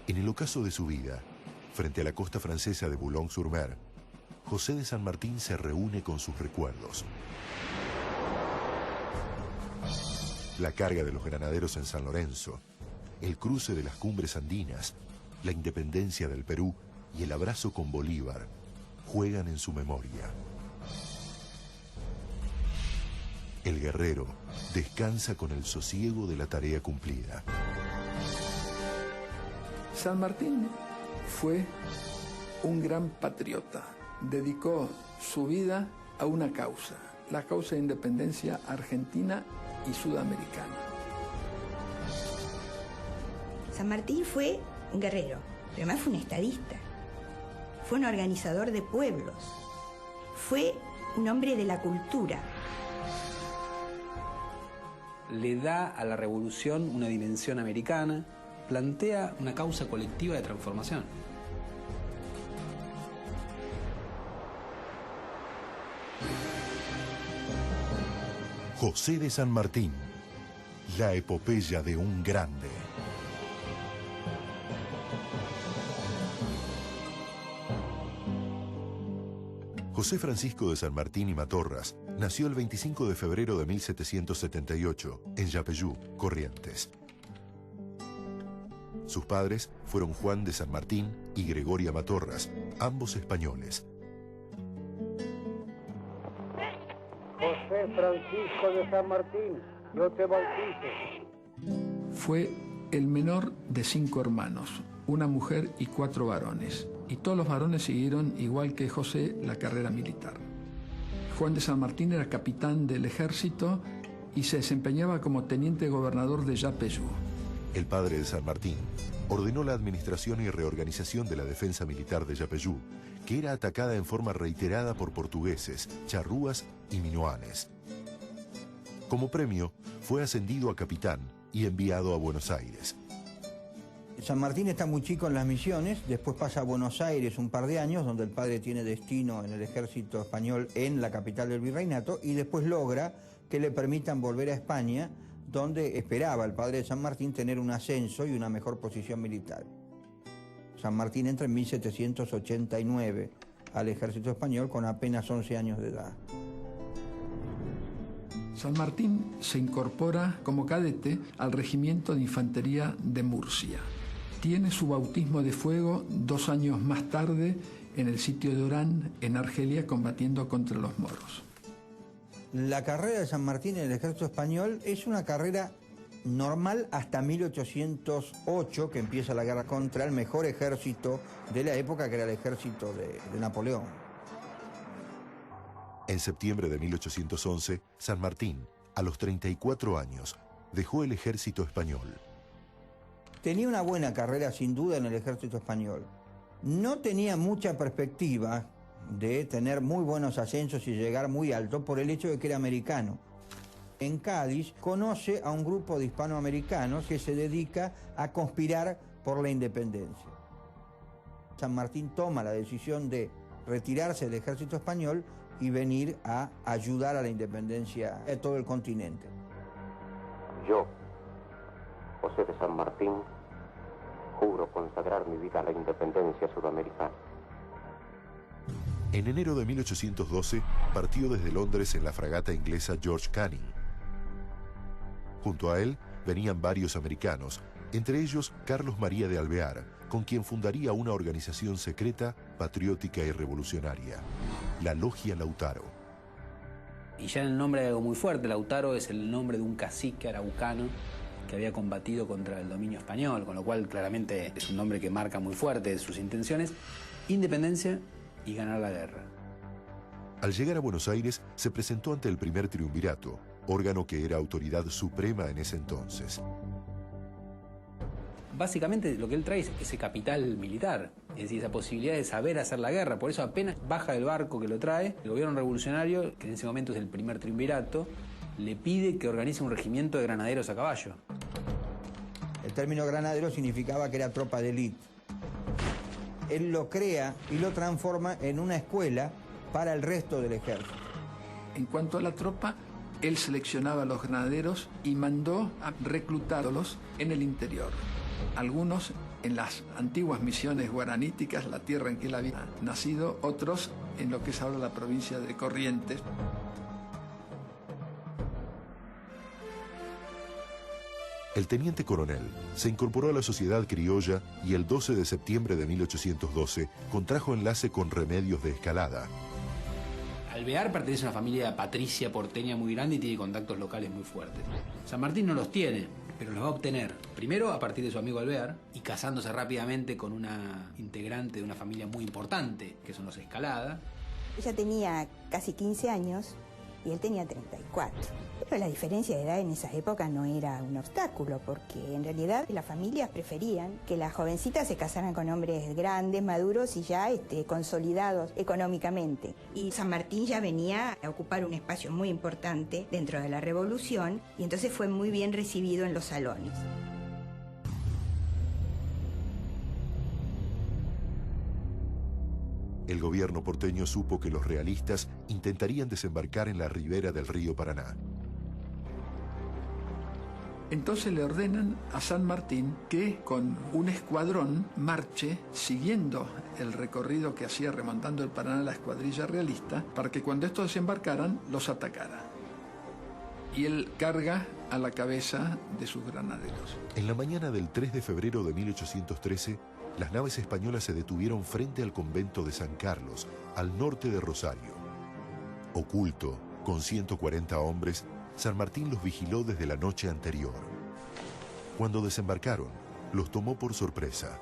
En el ocaso de su vida, frente a la costa francesa de Boulogne-sur-Mer, José de San Martín se reúne con sus recuerdos. La carga de los granaderos en San Lorenzo, el cruce de las cumbres andinas, la independencia del Perú y el abrazo con Bolívar juegan en su memoria. El guerrero descansa con el sosiego de la tarea cumplida. San Martín fue un gran patriota. Dedicó su vida a una causa, la causa de independencia argentina y sudamericana. San Martín fue un guerrero, pero además fue un estadista. Fue un organizador de pueblos. Fue un hombre de la cultura. Le da a la revolución una dimensión americana, plantea una causa colectiva de transformación. José de San Martín, la epopeya de un grande. José Francisco de San Martín y Matorras nació el 25 de febrero de 1778 en Yapeyú, Corrientes. Sus padres fueron Juan de San Martín y Gregoria Matorras, ambos españoles. José Francisco de San Martín, yo te bautizo. Fue el menor de 5 hermanos, una mujer y 4 varones. Y todos los varones siguieron, igual que José, la carrera militar. Juan de San Martín era capitán del ejército y se desempeñaba como teniente gobernador de Yapeyú. El padre de San Martín ordenó la administración y reorganización de la defensa militar de Yapeyú, que era atacada en forma reiterada por portugueses, charrúas y minoanes. Como premio, fue ascendido a capitán y enviado a Buenos Aires. San Martín está muy chico en las misiones, después pasa a Buenos Aires un par de años, donde el padre tiene destino en el ejército español en la capital del virreinato, y después logra que le permitan volver a España, donde esperaba el padre de San Martín tener un ascenso y una mejor posición militar. San Martín entra en 1789 al ejército español con apenas 11 años de edad. San Martín se incorpora como cadete al Regimiento de Infantería de Murcia. Tiene su bautismo de fuego 2 años más tarde en el sitio de Orán, en Argelia, combatiendo contra los moros. La carrera de San Martín en el ejército español es una carrera normal hasta 1808, que empieza la guerra contra el mejor ejército de la época, que era el ejército de Napoleón. En septiembre de 1811, San Martín, a los 34 años, dejó el ejército español. Tenía una buena carrera, sin duda, en el ejército español. No tenía mucha perspectiva de tener muy buenos ascensos y llegar muy alto por el hecho de que era americano. En Cádiz conoce a un grupo de hispanoamericanos que se dedica a conspirar por la independencia. San Martín toma la decisión de retirarse del ejército español y venir a ayudar a la independencia de todo el continente. Yo, José de San Martín, juro consagrar mi vida a la independencia sudamericana. En enero de 1812 partió desde Londres en la fragata inglesa George Canning. Junto a él venían varios americanos, entre ellos Carlos María de Alvear, con quien fundaría una organización secreta, patriótica y revolucionaria, la Logia Lautaro. Y ya en el nombre de algo muy fuerte, Lautaro es el nombre de un cacique araucano que había combatido contra el dominio español, con lo cual claramente es un nombre que marca muy fuerte sus intenciones: independencia y ganar la guerra. Al llegar a Buenos Aires, se presentó ante el primer triunvirato, órgano que era autoridad suprema en ese entonces. Básicamente lo que él trae es ese capital militar, es decir, esa posibilidad de saber hacer la guerra. Por eso apenas baja del barco que lo trae, el gobierno revolucionario, que en ese momento es el primer triunvirato, le pide que organice un regimiento de granaderos a caballo. El término granadero significaba que era tropa de élite. Él lo crea y lo transforma en una escuela para el resto del ejército. En cuanto a la tropa, él seleccionaba a los granaderos y mandó a reclutarlos en el interior. Algunos en las antiguas misiones guaraníticas, la tierra en que él había nacido, otros en lo que es ahora la provincia de Corrientes. El teniente coronel se incorporó a la sociedad criolla y el 12 de septiembre de 1812 contrajo enlace con Remedios de Escalada. Alvear pertenece a una familia patricia porteña muy grande y tiene contactos locales muy fuertes. San Martín no los tiene, pero los va a obtener. Primero a partir de su amigo Alvear y casándose rápidamente con una integrante de una familia muy importante, que son los Escalada. Ella tenía casi 15 años y él tenía 34. Pero la diferencia de edad en esa época no era un obstáculo, porque en realidad las familias preferían que las jovencitas se casaran con hombres grandes, maduros y ya consolidados económicamente. Y San Martín ya venía a ocupar un espacio muy importante dentro de la Revolución y entonces fue muy bien recibido en los salones. El gobierno porteño supo que los realistas intentarían desembarcar en la ribera del río Paraná. Entonces le ordenan a San Martín que con un escuadrón marche siguiendo el recorrido que hacía remontando el Paraná la escuadrilla realista para que cuando estos desembarcaran los atacara. Y él carga a la cabeza de sus granaderos. En la mañana del 3 de febrero de 1813, las naves españolas se detuvieron frente al convento de San Carlos, al norte de Rosario. Oculto, con 140 hombres, San Martín los vigiló desde la noche anterior. Cuando desembarcaron, los tomó por sorpresa.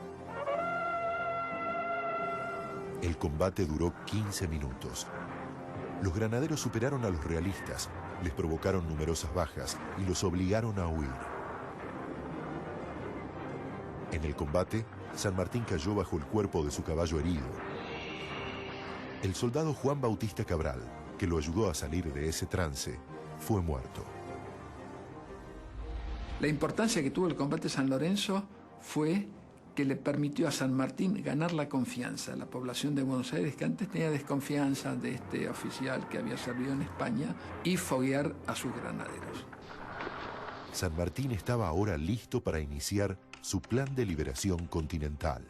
El combate duró 15 minutos. Los granaderos superaron a los realistas, les provocaron numerosas bajas y los obligaron a huir. En el combate, San Martín cayó bajo el cuerpo de su caballo herido. El soldado Juan Bautista Cabral, que lo ayudó a salir de ese trance, fue muerto. La importancia que tuvo el combate de San Lorenzo fue que le permitió a San Martín ganar la confianza de la población de Buenos Aires, que antes tenía desconfianza de este oficial que había servido en España, y foguear a sus granaderos. San Martín estaba ahora listo para iniciar su plan de liberación continental.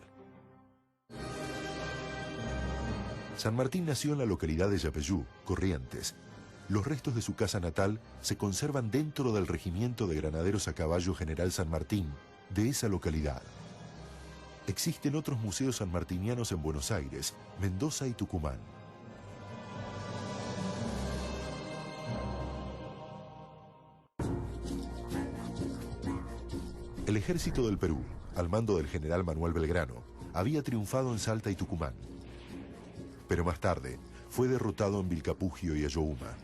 San Martín nació en la localidad de Yapeyú, Corrientes. Los restos de su casa natal se conservan dentro del Regimiento de Granaderos a Caballo General San Martín de esa localidad. Existen otros museos sanmartinianos en Buenos Aires, Mendoza y Tucumán. El ejército del Perú, al mando del general Manuel Belgrano, había triunfado en Salta y Tucumán. Pero más tarde fue derrotado en Vilcapugio y Ayohuma.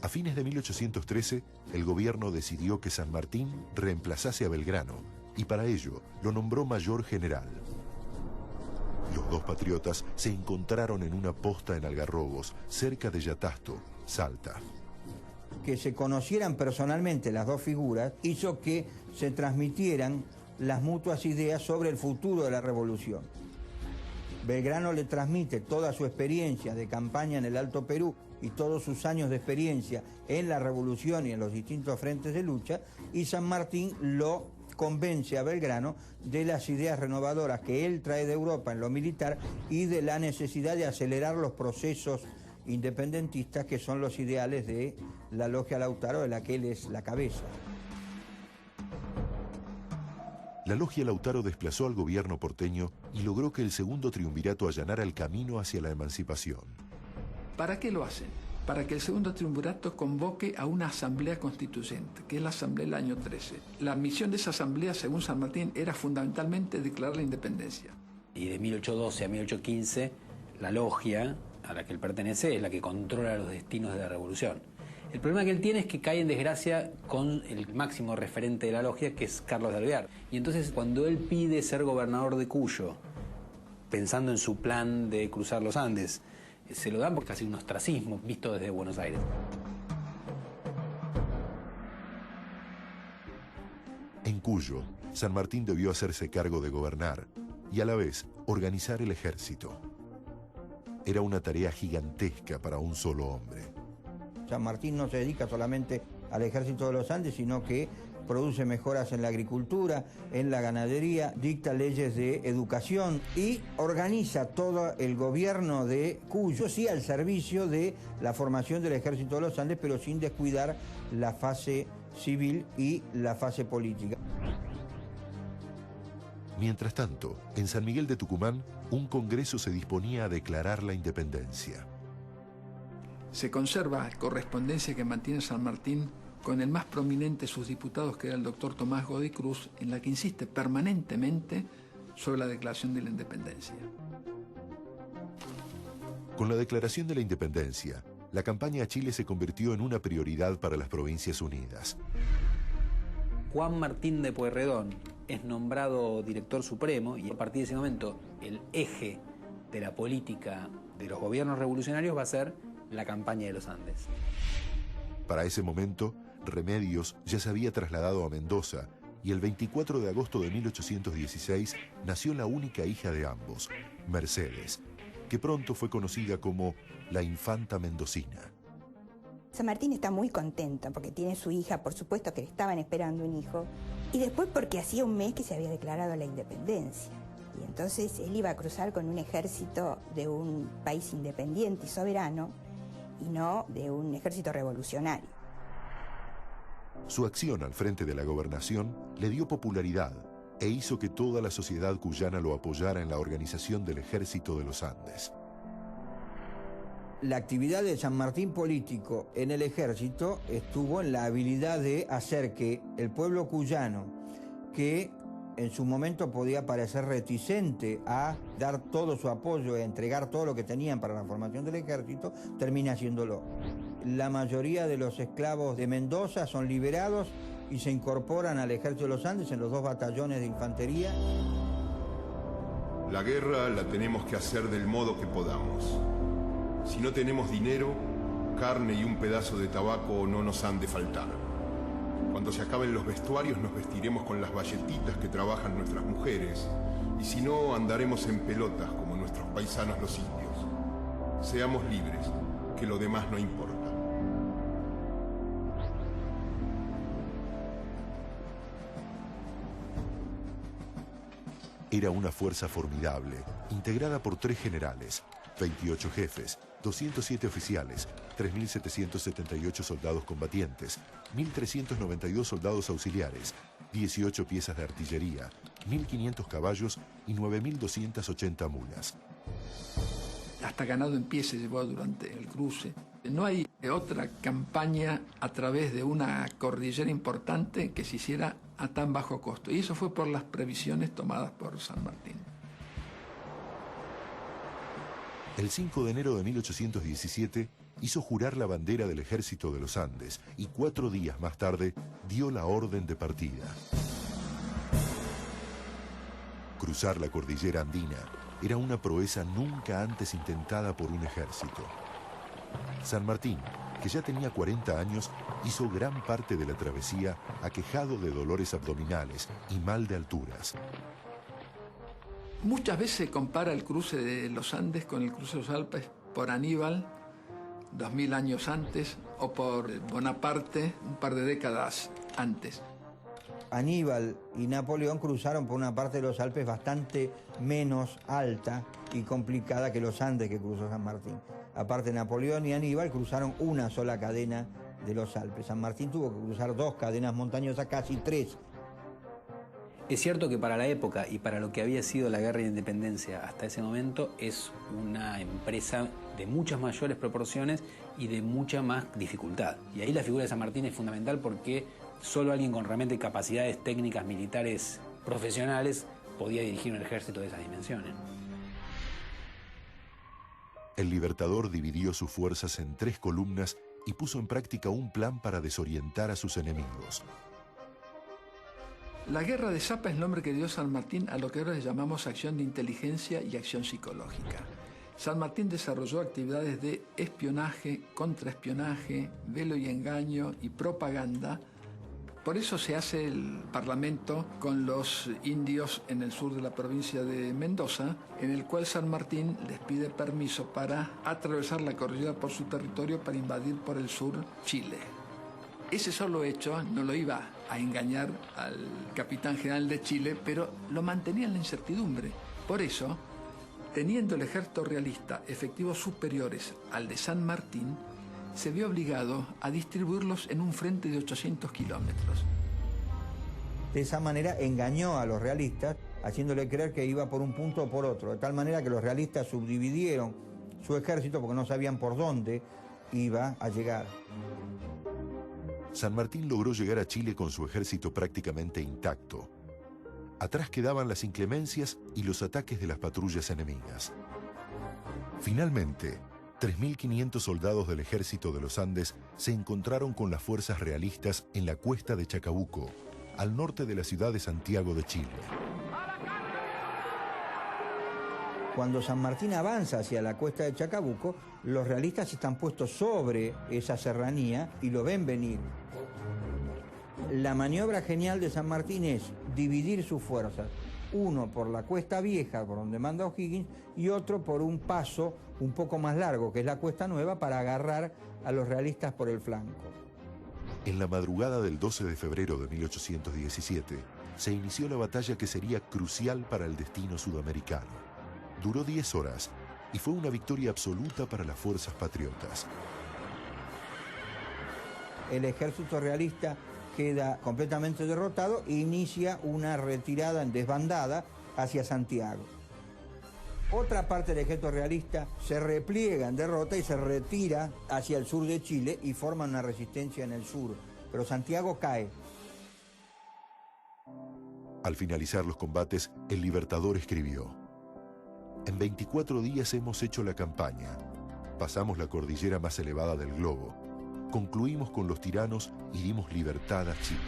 A fines de 1813, el gobierno decidió que San Martín reemplazase a Belgrano y para ello lo nombró mayor general. Los dos patriotas se encontraron en una posta en Algarrobos, cerca de Yatasto, Salta. Que se conocieran personalmente las dos figuras hizo que se transmitieran las mutuas ideas sobre el futuro de la revolución. Belgrano le transmite toda su experiencia de campaña en el Alto Perú y todos sus años de experiencia en la revolución y en los distintos frentes de lucha, y San Martín lo convence a Belgrano de las ideas renovadoras que él trae de Europa en lo militar y de la necesidad de acelerar los procesos independentistas, que son los ideales de la Logia Lautaro, de la que él es la cabeza. La Logia Lautaro desplazó al gobierno porteño y logró que el segundo triunvirato allanara el camino hacia la emancipación. ¿Para qué lo hacen? Para que el segundo triunvirato convoque a una asamblea constituyente, que es la asamblea del año 13. La misión de esa asamblea, según San Martín, era fundamentalmente declarar la independencia. Y de 1812 a 1815, la logia a la que él pertenece es la que controla los destinos de la revolución. El problema que él tiene es que cae en desgracia con el máximo referente de la logia, que es Carlos de Alvear. Y entonces, cuando él pide ser gobernador de Cuyo, pensando en su plan de cruzar los Andes, se lo dan por casi un ostracismo visto desde Buenos Aires. En Cuyo, San Martín debió hacerse cargo de gobernar y a la vez organizar el ejército. Era una tarea gigantesca para un solo hombre. San Martín no se dedica solamente al ejército de los Andes, sino que produce mejoras en la agricultura, en la ganadería, dicta leyes de educación y organiza todo el gobierno de Cuyo, sí al servicio de la formación del Ejército de los Andes, pero sin descuidar la fase civil y la fase política. Mientras tanto, en San Miguel de Tucumán, un congreso se disponía a declarar la independencia. Se conserva correspondencia que mantiene San Martín con el más prominente de sus diputados, que era el doctor Tomás Godoy Cruz, en la que insiste permanentemente sobre la declaración de la independencia. Con la declaración de la independencia, la campaña a Chile se convirtió en una prioridad para las Provincias Unidas. Juan Martín de Pueyrredón es nombrado director supremo y a partir de ese momento el eje de la política de los gobiernos revolucionarios va a ser la campaña de los Andes. Para ese momento, Remedios ya se había trasladado a Mendoza y el 24 de agosto de 1816 nació la única hija de ambos, Mercedes, que pronto fue conocida como la Infanta Mendocina. San Martín está muy contento porque tiene su hija, por supuesto que le estaban esperando un hijo, y después porque hacía un mes que se había declarado la independencia. Y entonces él iba a cruzar con un ejército de un país independiente y soberano, y no de un ejército revolucionario. Su acción al frente de la gobernación le dio popularidad e hizo que toda la sociedad cuyana lo apoyara en la organización del Ejército de los Andes. La actividad de San Martín político en el ejército estuvo en la habilidad de hacer que el pueblo cuyano, que en su momento podía parecer reticente a dar todo su apoyo, a entregar todo lo que tenían para la formación del ejército, termine haciéndolo. La mayoría de los esclavos de Mendoza son liberados y se incorporan al Ejército de los Andes en los 2 batallones de infantería. La guerra la tenemos que hacer del modo que podamos. Si no tenemos dinero, carne y un pedazo de tabaco no nos han de faltar. Cuando se acaben los vestuarios nos vestiremos con las bayetitas que trabajan nuestras mujeres, y si no, andaremos en pelotas como nuestros paisanos los indios. Seamos libres, que lo demás no importa. Era una fuerza formidable, integrada por 3 generales, 28 jefes, 207 oficiales, 3.778 soldados combatientes, 1.392 soldados auxiliares, 18 piezas de artillería, 1.500 caballos y 9.280 mulas. Hasta ganado en pie se llevó durante el cruce. No hay otra campaña a través de una cordillera importante que se hiciera a tan bajo costo. Y eso fue por las previsiones tomadas por San Martín. El 5 de enero de 1817 hizo jurar la bandera del Ejército de los Andes y 4 días más tarde dio la orden de partida. Cruzar la cordillera andina era una proeza nunca antes intentada por un ejército. San Martín, que ya tenía 40 años, hizo gran parte de la travesía aquejado de dolores abdominales y mal de alturas. Muchas veces se compara el cruce de los Andes con el cruce de los Alpes por Aníbal, 2000 años antes, o por Bonaparte, un par de décadas antes. Aníbal y Napoleón cruzaron por una parte de los Alpes bastante menos alta y complicada que los Andes que cruzó San Martín. Aparte, Napoleón y Aníbal cruzaron una sola cadena de los Alpes. San Martín tuvo que cruzar 2 cadenas montañosas, casi 3. Es cierto que para la época y para lo que había sido la guerra de independencia hasta ese momento es una empresa de muchas mayores proporciones y de mucha más dificultad. Y ahí la figura de San Martín es fundamental porque solo alguien con realmente capacidades técnicas militares profesionales podía dirigir un ejército de esas dimensiones. El Libertador dividió sus fuerzas en 3 columnas y puso en práctica un plan para desorientar a sus enemigos. La guerra de Zapa es el nombre que dio San Martín a lo que ahora le llamamos acción de inteligencia y acción psicológica. San Martín desarrolló actividades de espionaje, contraespionaje, velo y engaño y propaganda. Por eso se hace el parlamento con los indios en el sur de la provincia de Mendoza, en el cual San Martín les pide permiso para atravesar la cordillera por su territorio para invadir por el sur Chile. Ese solo hecho no lo iba a engañar al capitán general de Chile, pero lo mantenía en la incertidumbre. Por eso, teniendo el ejército realista efectivos superiores al de San Martín, se vio obligado a distribuirlos en un frente de 800 kilómetros. De esa manera engañó a los realistas, haciéndole creer que iba por un punto o por otro, de tal manera que los realistas subdividieron su ejército porque no sabían por dónde iba a llegar. San Martín logró llegar a Chile con su ejército prácticamente intacto. Atrás quedaban las inclemencias y los ataques de las patrullas enemigas. Finalmente, 3.500 soldados del ejército de los Andes se encontraron con las fuerzas realistas en la cuesta de Chacabuco, al norte de la ciudad de Santiago de Chile. Cuando San Martín avanza hacia la cuesta de Chacabuco, los realistas están puestos sobre esa serranía y lo ven venir. La maniobra genial de San Martín es dividir sus fuerzas, uno por la Cuesta Vieja, por donde manda O'Higgins, y otro por un paso un poco más largo, que es la Cuesta Nueva, para agarrar a los realistas por el flanco. En la madrugada del 12 de febrero de 1817, se inició la batalla que sería crucial para el destino sudamericano. Duró 10 horas y fue una victoria absoluta para las fuerzas patriotas. El ejército realista queda completamente derrotado e inicia una retirada en desbandada hacia Santiago. Otra parte del ejército realista se repliega en derrota y se retira hacia el sur de Chile y forma una resistencia en el sur, pero Santiago cae. Al finalizar los combates, el Libertador escribió: "En 24 días hemos hecho la campaña, pasamos la cordillera más elevada del globo, concluimos con los tiranos y dimos libertad a Chile".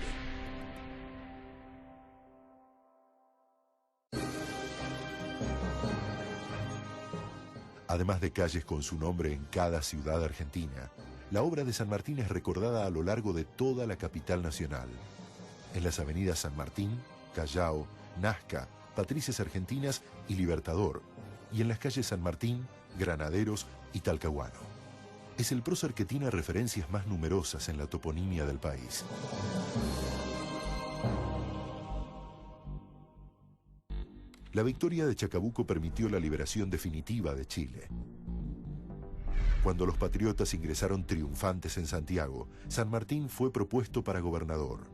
Además de calles con su nombre en cada ciudad argentina, la obra de San Martín es recordada a lo largo de toda la capital nacional. En las avenidas San Martín, Callao, Nazca, Patricias Argentinas y Libertador, y en las calles San Martín, Granaderos y Talcahuano. Es el prócer que tiene referencias más numerosas en la toponimia del país. La victoria de Chacabuco permitió la liberación definitiva de Chile. Cuando los patriotas ingresaron triunfantes en Santiago, San Martín fue propuesto para gobernador.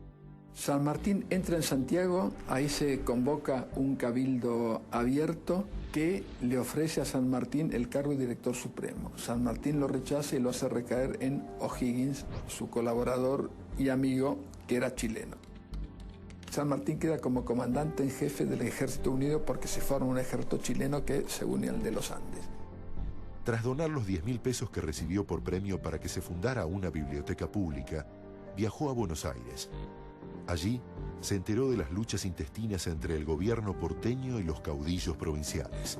San Martín entra en Santiago, ahí se convoca un cabildo abierto que le ofrece a San Martín el cargo de director supremo. San Martín lo rechaza y lo hace recaer en O'Higgins, su colaborador y amigo, que era chileno. San Martín queda como comandante en jefe del Ejército Unido porque se forma un ejército chileno que se une al de los Andes. Tras donar los 10.000 pesos que recibió por premio para que se fundara una biblioteca pública, viajó a Buenos Aires. Allí se enteró de las luchas intestinas entre el gobierno porteño y los caudillos provinciales.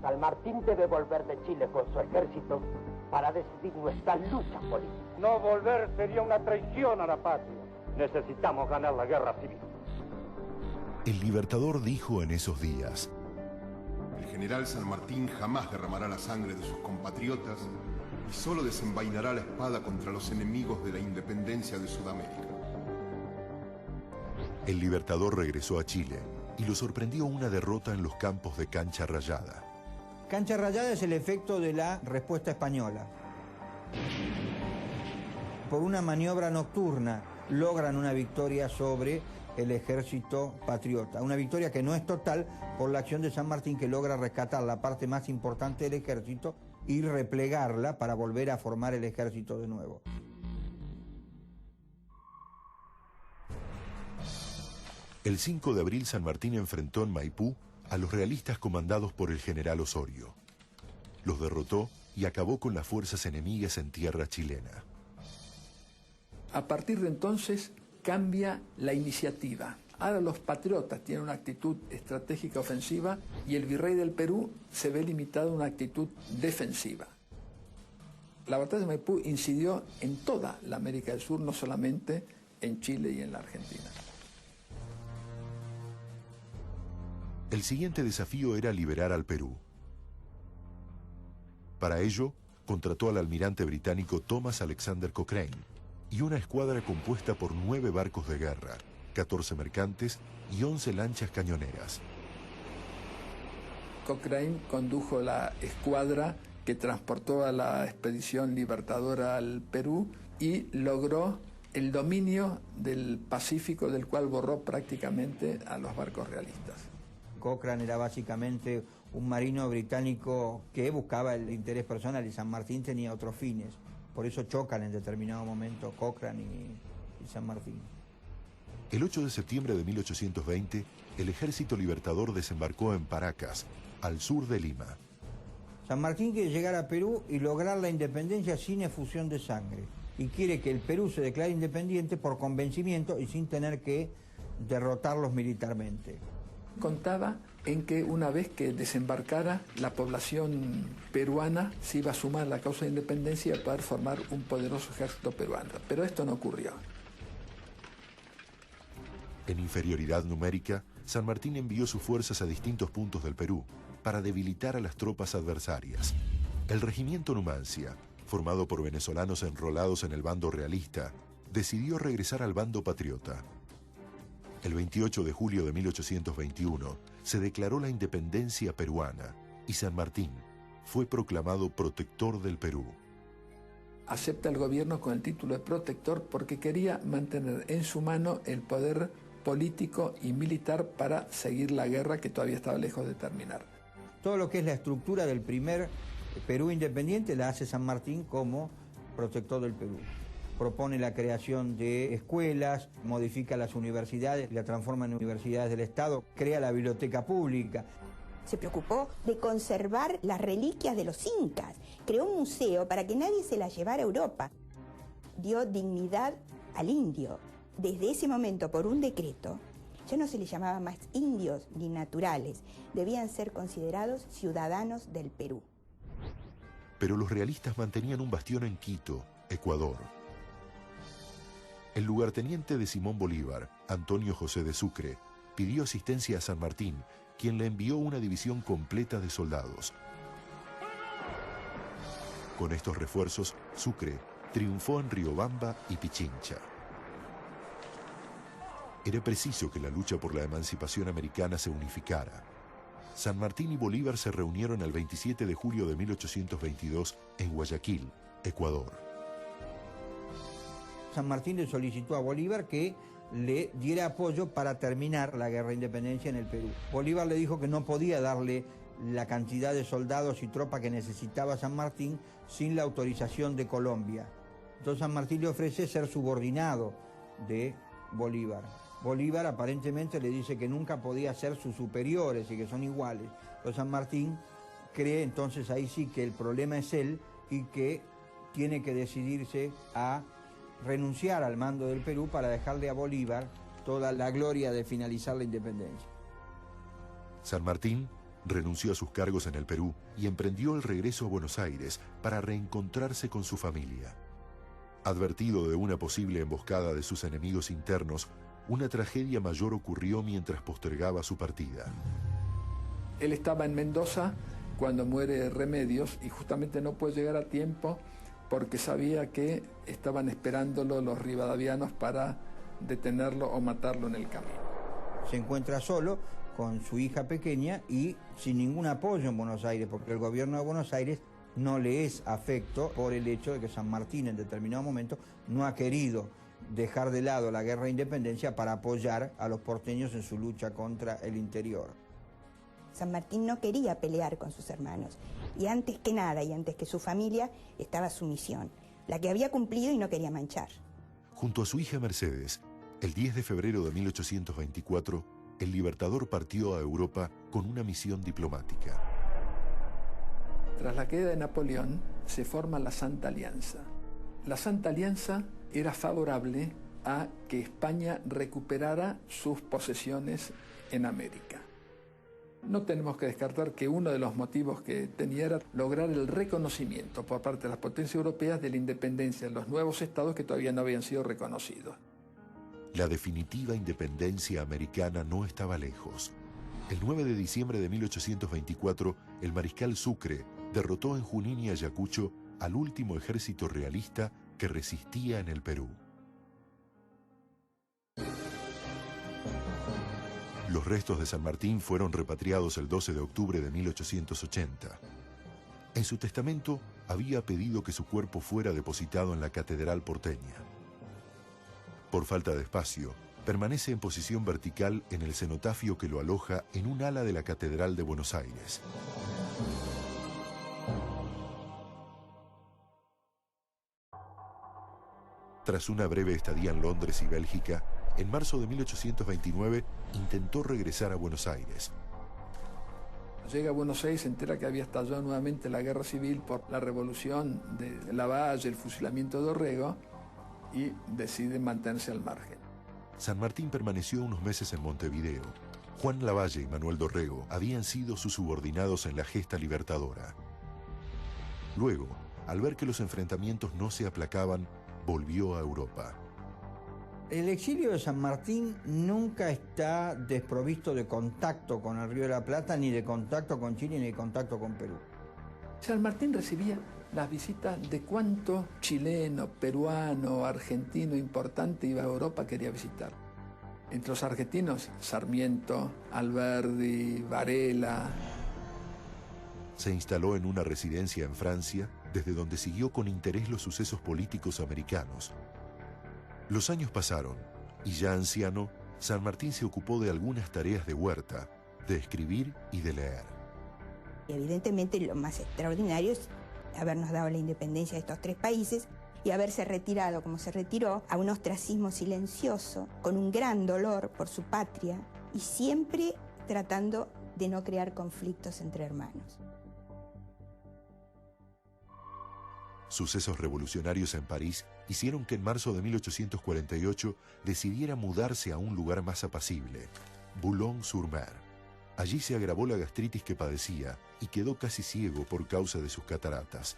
San Martín debe volver de Chile con su ejército para decidir nuestra lucha política. No volver sería una traición a la patria. Necesitamos ganar la guerra civil. El Libertador dijo en esos días: "El general San Martín jamás derramará la sangre de sus compatriotas y solo desenvainará la espada contra los enemigos de la independencia de Sudamérica". El Libertador regresó a Chile y lo sorprendió una derrota en los campos de Cancha Rayada. Cancha Rayada es el efecto de la respuesta española. Por una maniobra nocturna logran una victoria sobre el ejército patriota. Una victoria que no es total por la acción de San Martín, que logra rescatar la parte más importante del ejército y replegarla para volver a formar el ejército de nuevo. El 5 de abril San Martín enfrentó en Maipú a los realistas comandados por el general Osorio. Los derrotó y acabó con las fuerzas enemigas en tierra chilena. A partir de entonces cambia la iniciativa. Ahora los patriotas tienen una actitud estratégica ofensiva y el virrey del Perú se ve limitado a una actitud defensiva. La batalla de Maipú incidió en toda la América del Sur, no solamente en Chile y en la Argentina. El siguiente desafío era liberar al Perú. Para ello, contrató al almirante británico Thomas Alexander Cochrane y una escuadra compuesta por 9 barcos de guerra, 14 mercantes y 11 lanchas cañoneras. Cochrane condujo la escuadra que transportó a la expedición libertadora al Perú y logró el dominio del Pacífico, del cual borró prácticamente a los barcos realistas. Cochrane era básicamente un marino británico que buscaba el interés personal y San Martín tenía otros fines. Por eso chocan en determinado momento Cochrane y San Martín. El 8 de septiembre de 1820, el Ejército Libertador desembarcó en Paracas, al sur de Lima. San Martín quiere llegar a Perú y lograr la independencia sin efusión de sangre. Y quiere que el Perú se declare independiente por convencimiento y sin tener que derrotarlos militarmente. Contaba en que una vez que desembarcara, la población peruana se iba a sumar a la causa de independencia y a poder formar un poderoso ejército peruano. Pero esto no ocurrió. En inferioridad numérica, San Martín envió sus fuerzas a distintos puntos del Perú para debilitar a las tropas adversarias. El regimiento Numancia, formado por venezolanos enrolados en el bando realista, decidió regresar al bando patriota. El 28 de julio de 1821 se declaró la independencia peruana y San Martín fue proclamado protector del Perú. Acepta el gobierno con el título de protector porque quería mantener en su mano el poder político y militar para seguir la guerra que todavía estaba lejos de terminar. Todo lo que es la estructura del primer Perú independiente la hace San Martín como protector del Perú. Propone la creación de escuelas, modifica las universidades, la transforma en universidades del Estado, crea la biblioteca pública. Se preocupó de conservar las reliquias de los incas, creó un museo para que nadie se las llevara a Europa. Dio dignidad al indio. Desde ese momento, por un decreto, ya no se les llamaba más indios ni naturales, debían ser considerados ciudadanos del Perú. Pero los realistas mantenían un bastión en Quito, Ecuador. El lugarteniente de Simón Bolívar, Antonio José de Sucre, pidió asistencia a San Martín, quien le envió una división completa de soldados. Con estos refuerzos, Sucre triunfó en Riobamba y Pichincha. Era preciso que la lucha por la emancipación americana se unificara. San Martín y Bolívar se reunieron el 27 de julio de 1822 en Guayaquil, Ecuador. San Martín le solicitó a Bolívar que le diera apoyo para terminar la guerra de independencia en el Perú. Bolívar le dijo que no podía darle la cantidad de soldados y tropas que necesitaba San Martín sin la autorización de Colombia. Entonces San Martín le ofrece ser subordinado de Bolívar. Bolívar aparentemente le dice que nunca podía ser sus superiores y que son iguales. Pero San Martín cree entonces ahí sí que el problema es él y que tiene que decidirse a renunciar al mando del Perú para dejarle a Bolívar toda la gloria de finalizar la independencia. San Martín renunció a sus cargos en el Perú y emprendió el regreso a Buenos Aires para reencontrarse con su familia. Advertido de una posible emboscada de sus enemigos internos, una tragedia mayor ocurrió mientras postergaba su partida. Él estaba en Mendoza cuando muere Remedios y justamente no puede llegar a tiempo porque sabía que estaban esperándolo los rivadavianos para detenerlo o matarlo en el camino. Se encuentra solo con su hija pequeña y sin ningún apoyo en Buenos Aires, porque el gobierno de Buenos Aires no le es afecto por el hecho de que San Martín en determinado momento no ha querido dejar de lado la guerra de independencia para apoyar a los porteños en su lucha contra el interior. San Martín no quería pelear con sus hermanos y antes que nada y antes que su familia estaba su misión, la que había cumplido y no quería manchar. Junto a su hija Mercedes, el 10 de febrero de 1824, el Libertador partió a Europa con una misión diplomática. Tras la caída de Napoleón, se forma la Santa Alianza. La Santa Alianza era favorable a que España recuperara sus posesiones en América. No tenemos que descartar que uno de los motivos que tenía era lograr el reconocimiento por parte de las potencias europeas de la independencia de los nuevos estados que todavía no habían sido reconocidos. La definitiva independencia americana no estaba lejos. El 9 de diciembre de 1824, el mariscal Sucre derrotó en Junín y Ayacucho al último ejército realista que resistía en el Perú. Los restos de San Martín fueron repatriados el 12 de octubre de 1880. En su testamento había pedido que su cuerpo fuera depositado en la catedral porteña. Por falta de espacio, permanece en posición vertical en el cenotafio que lo aloja en un ala de la Catedral de Buenos Aires. Tras una breve estadía en Londres y Bélgica, en marzo de 1829 intentó regresar a Buenos Aires. Llega a Buenos Aires, se entera que había estallado nuevamente la guerra civil por la revolución de Lavalle, el fusilamiento de Dorrego, y decide mantenerse al margen. San Martín permaneció unos meses en Montevideo. Juan Lavalle y Manuel Dorrego habían sido sus subordinados en la gesta libertadora. Luego, al ver que los enfrentamientos no se aplacaban, volvió a Europa. El exilio de San Martín nunca está desprovisto de contacto con el Río de la Plata, ni de contacto con Chile, ni de contacto con Perú. San Martín recibía las visitas de cuánto chileno, peruano, argentino importante iba a Europa, quería visitar. Entre los argentinos, Sarmiento, Alberdi, Varela. Se instaló en una residencia en Francia, desde donde siguió con interés los sucesos políticos americanos. Los años pasaron, y ya anciano, San Martín se ocupó de algunas tareas de huerta, de escribir y de leer. Evidentemente lo más extraordinario es habernos dado la independencia de estos tres países y haberse retirado, como se retiró, a un ostracismo silencioso, con un gran dolor por su patria y siempre tratando de no crear conflictos entre hermanos. Sucesos revolucionarios en París hicieron que en marzo de 1848 decidiera mudarse a un lugar más apacible, Boulogne-sur-Mer. Allí se agravó la gastritis que padecía y quedó casi ciego por causa de sus cataratas.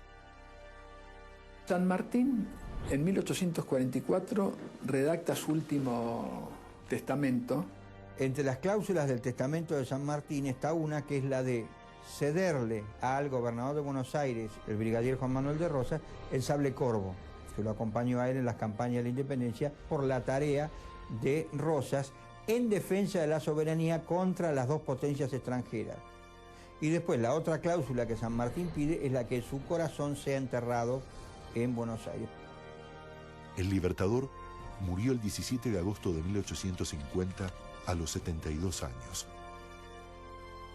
San Martín, en 1844, redacta su último testamento. Entre las cláusulas del testamento de San Martín está una que es la de cederle al gobernador de Buenos Aires, el brigadier Juan Manuel de Rosas, el sable corvo, que lo acompañó a él en las campañas de la independencia por la tarea de Rosas en defensa de la soberanía contra las dos potencias extranjeras. Y después la otra cláusula que San Martín pide es la que su corazón sea enterrado en Buenos Aires. El Libertador murió el 17 de agosto de 1850 a los 72 años.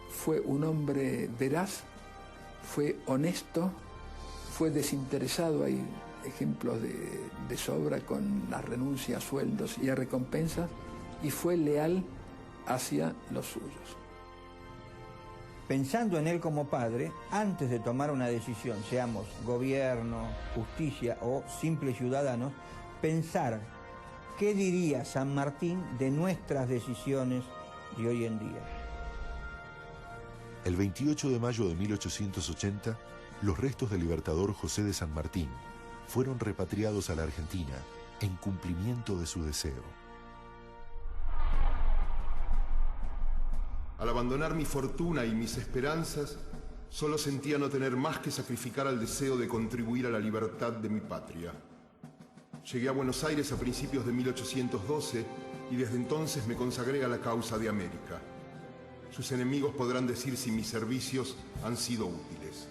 Fue un hombre veraz, fue honesto, fue desinteresado. Hay ejemplos de sobra con la renuncia a sueldos y a recompensas, y fue leal hacia los suyos. Pensando en él como padre, antes de tomar una decisión, seamos gobierno, justicia o simples ciudadanos, pensar qué diría San Martín de nuestras decisiones de hoy en día. El 28 de mayo de 1880, los restos del libertador José de San Martín fueron repatriados a la Argentina en cumplimiento de su deseo. Al abandonar mi fortuna y mis esperanzas, solo sentía no tener más que sacrificar al deseo de contribuir a la libertad de mi patria. Llegué a Buenos Aires a principios de 1812 y desde entonces me consagré a la causa de América. Sus enemigos podrán decir si mis servicios han sido útiles.